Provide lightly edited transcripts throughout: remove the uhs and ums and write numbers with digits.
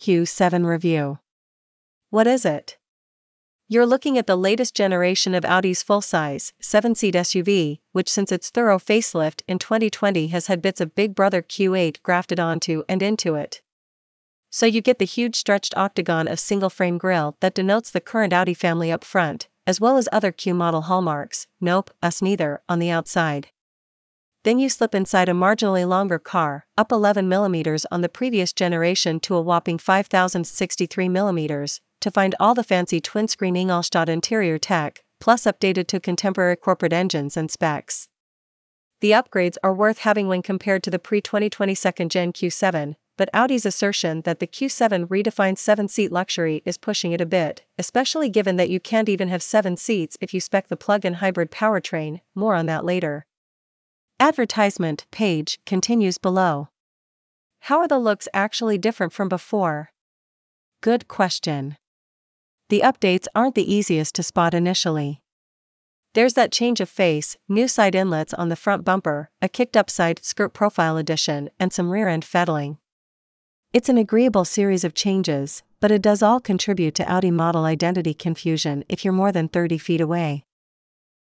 Q7 review. What is it? You're looking at the latest generation of Audi's full-size, 7-seat SUV, which since its thorough facelift in 2020 has had bits of Big Brother Q8 grafted onto and into it. So you get the huge stretched octagon of single-frame grille that denotes the current Audi family up front, as well as other Q model hallmarks, nope, us neither, on the outside. Then you slip inside a marginally longer car, up 11mm on the previous generation to a whopping 5,063mm, to find all the fancy twin-screen Ingolstadt interior tech, plus updated to contemporary corporate engines and specs. The upgrades are worth having when compared to the pre-2020 second-gen Q7, but Audi's assertion that the Q7 redefines 7-seat luxury is pushing it a bit, especially given that you can't even have 7 seats if you spec the plug-in hybrid powertrain, more on that later. Advertisement page continues below. How are the looks actually different from before? Good question. The updates aren't the easiest to spot initially. There's that change of face, new side inlets on the front bumper, a kicked-up side skirt profile addition, and some rear-end fettling. It's an agreeable series of changes, but it does all contribute to Audi model identity confusion if you're more than 30 feet away.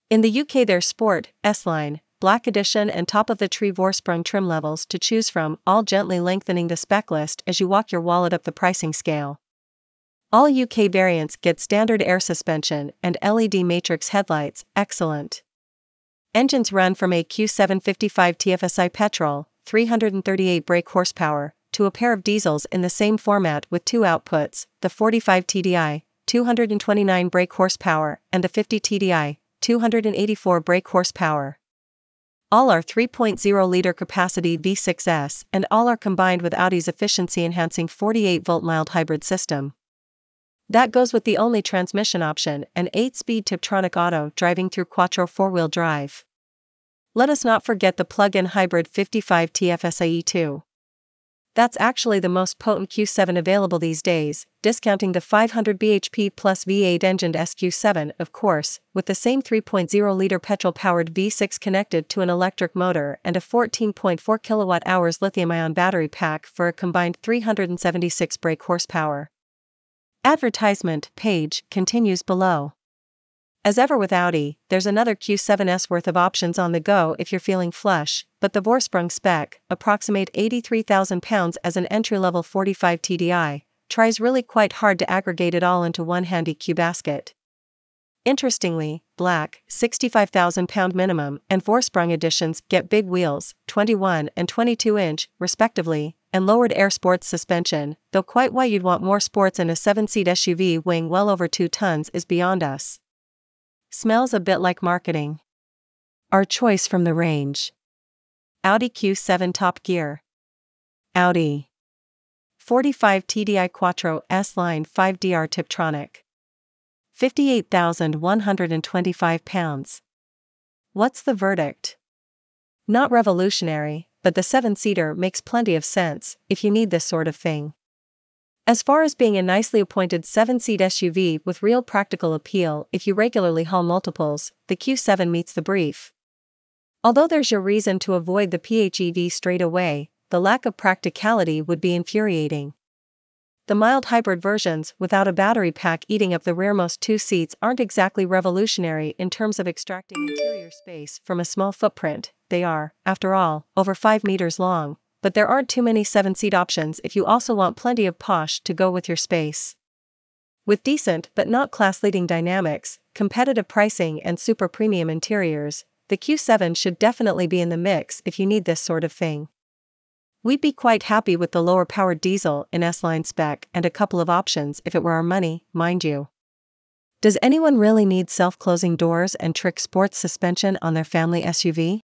In the UK there's Sport, S-Line, Black Edition and top-of-the-tree Vorsprung trim levels to choose from, all gently lengthening the spec list as you walk your wallet up the pricing scale. All UK variants get standard air suspension and LED matrix headlights, excellent. Engines run from a Q755 TFSI petrol, 338 brake horsepower, to a pair of diesels in the same format with 2 outputs, the 45 TDI, 229 brake horsepower, and the 50 TDI, 284 brake horsepower. All are 3.0-liter capacity V6s and all are combined with Audi's efficiency-enhancing 48-volt mild hybrid system. That goes with the only transmission option, an 8-speed Tiptronic auto driving through Quattro 4-wheel drive. Let us not forget the plug-in hybrid 55 TFSI E2. That's actually the most potent Q7 available these days, discounting the 500 bhp plus V8-engined SQ7 of course, with the same 3.0-liter petrol-powered V6 connected to an electric motor and a 14.4 kWh lithium-ion battery pack for a combined 376 brake horsepower. Advertisement page continues below. As ever with Audi, there's another Q7's worth of options on the go if you're feeling flush, but the Vorsprung spec, approximate £83,000 as an entry-level 45 TDI, tries really quite hard to aggregate it all into one handy Q basket. Interestingly, Black, £65,000 minimum, and Vorsprung editions get big wheels, 21 and 22-inch, respectively, and lowered air sports suspension, though quite why you'd want more sports in a 7-seat SUV weighing well over 2 tons is beyond us. Smells a bit like marketing. Our choice from the range. Audi Q7 Top Gear. Audi 45 TDI Quattro S-Line 5DR Tiptronic. £58,125. What's the verdict? Not revolutionary, but the 7-seater makes plenty of sense if you need this sort of thing. As far as being a nicely appointed 7-seat SUV with real practical appeal if you regularly haul multiples, the Q7 meets the brief. Although there's your reason to avoid the PHEV straight away, the lack of practicality would be infuriating. The mild hybrid versions without a battery pack eating up the rearmost 2 seats aren't exactly revolutionary in terms of extracting interior space from a small footprint. They are, after all, over 5 meters long. But there aren't too many 7-seat options if you also want plenty of posh to go with your space. With decent but not class-leading dynamics, competitive pricing and super premium interiors, the Q7 should definitely be in the mix if you need this sort of thing. We'd be quite happy with the lower-powered diesel in S-Line spec and a couple of options if it were our money, mind you. Does anyone really need self-closing doors and trick sports suspension on their family SUV?